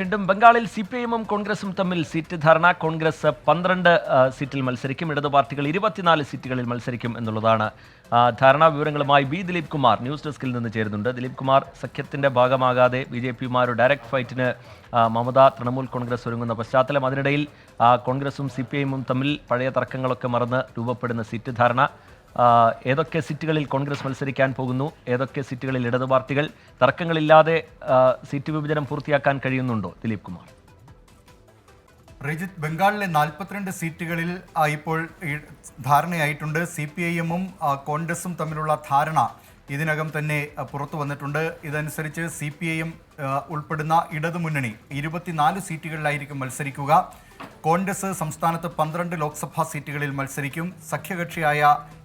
വീണ്ടും ബംഗാളിൽ സിപിഐഎമ്മും കോൺഗ്രസും തമ്മിൽ സീറ്റ് ധാരണ. കോൺഗ്രസ് 12 സീറ്റിൽ മത്സരിക്കും, ഇടതു പാർട്ടികൾ 24 സീറ്റുകളിൽ മത്സരിക്കും എന്നുള്ളതാണ് ധാരണാ. വിവരങ്ങളുമായി ബി ദിലീപ് കുമാർ ന്യൂസ് ഡെസ്കിൽ നിന്ന് ചേരുന്നുണ്ട്. ദിലീപ് കുമാർ, സഖ്യത്തിന്റെ ഭാഗമാകാതെ ബിജെപിയുമായൊരു ഡയറക്ട് ഫൈറ്റിന് മമത തൃണമൂൽ കോൺഗ്രസ് ഒരുങ്ങുന്ന പശ്ചാത്തലം, അതിനിടയിൽ കോൺഗ്രസും സിപിഐഎമ്മും തമ്മിൽ പഴയ തർക്കങ്ങളൊക്കെ മറന്ന് രൂപപ്പെടുന്ന സീറ്റ് ധാരണ. ഏതൊക്കെ സീറ്റുകളിൽ കോൺഗ്രസ് മത്സരിക്കാൻ പോകുന്നു, ഏതൊക്കെ സീറ്റുകളിൽ ഇടതു പാർട്ടികൾ? തർക്കങ്ങളില്ലാതെ സീറ്റ് വിഭജനം പൂർത്തിയാക്കാൻ കഴിയുന്നുണ്ടോ ദിലീപ് കുമാർ? റിജിത്ത്, ബംഗാളിലെ 42 സീറ്റുകളിൽ ഇപ്പോൾ ധാരണയായിട്ടുണ്ട്. CPIM-ഉം കോൺഗ്രസും തമ്മിലുള്ള ധാരണ ഇതിനകം തന്നെ പുറത്തു വന്നിട്ടുണ്ട്. ഇതനുസരിച്ച് CPIM ഉൾപ്പെടുന്ന ഇടതുമുന്നണി 24 സീറ്റുകളിലായിരിക്കും മത്സരിക്കുക. കോൺഗ്രസ് സംസ്ഥാനത്ത് 12 ലോക്സഭാ സീറ്റുകളിൽ മത്സരിക്കും. സഖ്യകക്ഷിയായ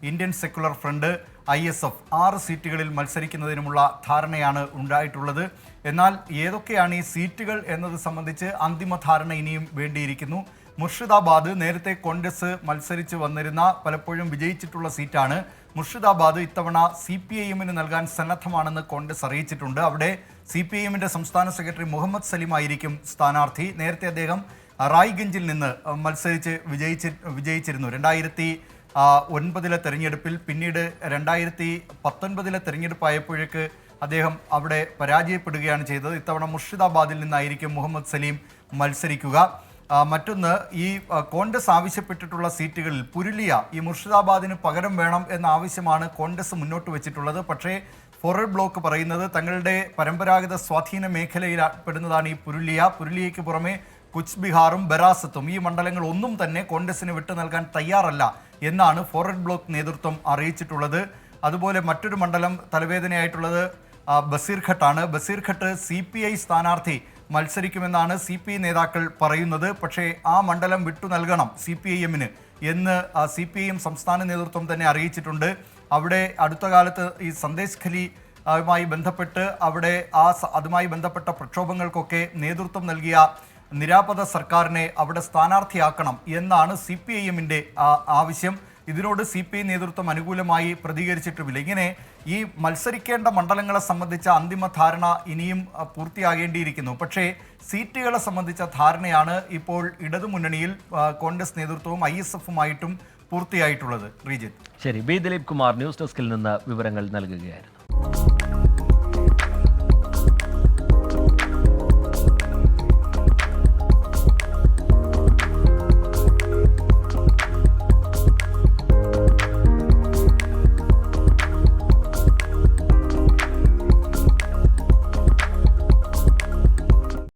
ഇന്ത്യൻ സെക്യുലർ ഫ്രണ്ട് ISF 6 സീറ്റുകളിൽ മത്സരിക്കുന്നതിനുമുള്ള ധാരണയാണ് ഉണ്ടായിട്ടുള്ളത്. എന്നാൽ ഏതൊക്കെയാണ് ഈ സീറ്റുകൾ എന്നത് സംബന്ധിച്ച് അന്തിമ ധാരണ ഇനിയും വേണ്ടിയിരിക്കുന്നു. മുർഷിദാബാദ് നേരത്തെ കോൺഗ്രസ് മത്സരിച്ച് വന്നിരുന്ന, പലപ്പോഴും വിജയിച്ചിട്ടുള്ള സീറ്റാണ്. മുർഷിദാബാദ് ഇത്തവണ CPIM-ന് നൽകാൻ സന്നദ്ധമാണെന്ന് കോൺഗ്രസ് അറിയിച്ചിട്ടുണ്ട്. അവിടെ CPIM-ന്റെ സംസ്ഥാന സെക്രട്ടറി മുഹമ്മദ് സലീം ആയിരിക്കും സ്ഥാനാർത്ഥി. നേരത്തെ അദ്ദേഹം റായ്ഗഞ്ചിൽ നിന്ന് മത്സരിച്ച് വിജയിച്ചിരുന്നു 2009 തെരഞ്ഞെടുപ്പിൽ. പിന്നീട് 2019 തെരഞ്ഞെടുപ്പായപ്പോഴേക്ക് അദ്ദേഹം അവിടെ പരാജയപ്പെടുകയാണ് ചെയ്തത്. ഇത്തവണ മുർഷിദാബാദിൽ നിന്നായിരിക്കും മുഹമ്മദ് സലീം മത്സരിക്കുക. മറ്റൊന്ന്, ഈ കോൺഗ്രസ് ആവശ്യപ്പെട്ടിട്ടുള്ള സീറ്റുകളിൽ പുരുലിയ, ഈ മുർഷിദാബാദിന് പകരം വേണം എന്ന ആവശ്യമാണ് കോൺഗ്രസ് മുന്നോട്ട് വെച്ചിട്ടുള്ളത്. പക്ഷേ ഫോർവേഡ് ബ്ലോക്ക് പറയുന്നത് തങ്ങളുടെ പരമ്പരാഗത സ്വാധീന മേഖലയിൽ പെടുന്നതാണ് ഈ പുരുലിയയ്ക്ക് പുറമെ കുച്ച് ബിഹാറും ബരാസത്തും, ഈ മണ്ഡലങ്ങൾ ഒന്നും തന്നെ കോൺഗ്രസിന് വിട്ടു നൽകാൻ തയ്യാറല്ല എന്നാണ് ഫോർവേഡ് ബ്ലോക്ക് നേതൃത്വം അറിയിച്ചിട്ടുള്ളത്. അതുപോലെ മറ്റൊരു മണ്ഡലം തലവേദനയായിട്ടുള്ളത് ബസീർഘട്ടാണ്. ബസീർഘട്ട് CPI സ്ഥാനാർത്ഥി മത്സരിക്കുമെന്നാണ് CPI നേതാക്കൾ പറയുന്നത്. പക്ഷേ ആ മണ്ഡലം വിട്ടു നൽകണം CPIM-ന് എന്ന് CPIM സംസ്ഥാന നേതൃത്വം തന്നെ അറിയിച്ചിട്ടുണ്ട്. അവിടെ അടുത്ത കാലത്ത് ഈ സന്ദേശ് ഖലിയുമായി ബന്ധപ്പെട്ട് അതുമായി ബന്ധപ്പെട്ട പ്രക്ഷോഭങ്ങൾക്കൊക്കെ നേതൃത്വം നൽകിയ നിരാപദ സർക്കാരിനെ അവിടെ സ്ഥാനാർത്ഥിയാക്കണം എന്നാണ് CPIM-ന്റെ ആവശ്യം. ഇതിനോട് CPI നേതൃത്വം അനുകൂലമായി പ്രതികരിച്ചിട്ടുമില്ല. ഇങ്ങനെ ഈ മത്സരിക്കേണ്ട മണ്ഡലങ്ങളെ സംബന്ധിച്ച അന്തിമ ധാരണ ഇനിയും പൂർത്തിയാകേണ്ടിയിരിക്കുന്നു. പക്ഷേ സീറ്റുകളെ സംബന്ധിച്ച ധാരണയാണ് ഇപ്പോൾ ഇടതുമുന്നണിയിൽ കോൺഗ്രസ് നേതൃത്വവും ISF-ഉമായിട്ടും പൂർത്തിയായിട്ടുള്ളത്. ശ്രീജിത്ത്, ശരി. ബി ദിലീപ് കുമാർ ന്യൂസ് ഡെസ്കിൽ നിന്ന് വിവരങ്ങൾ നൽകുകയായിരുന്നു.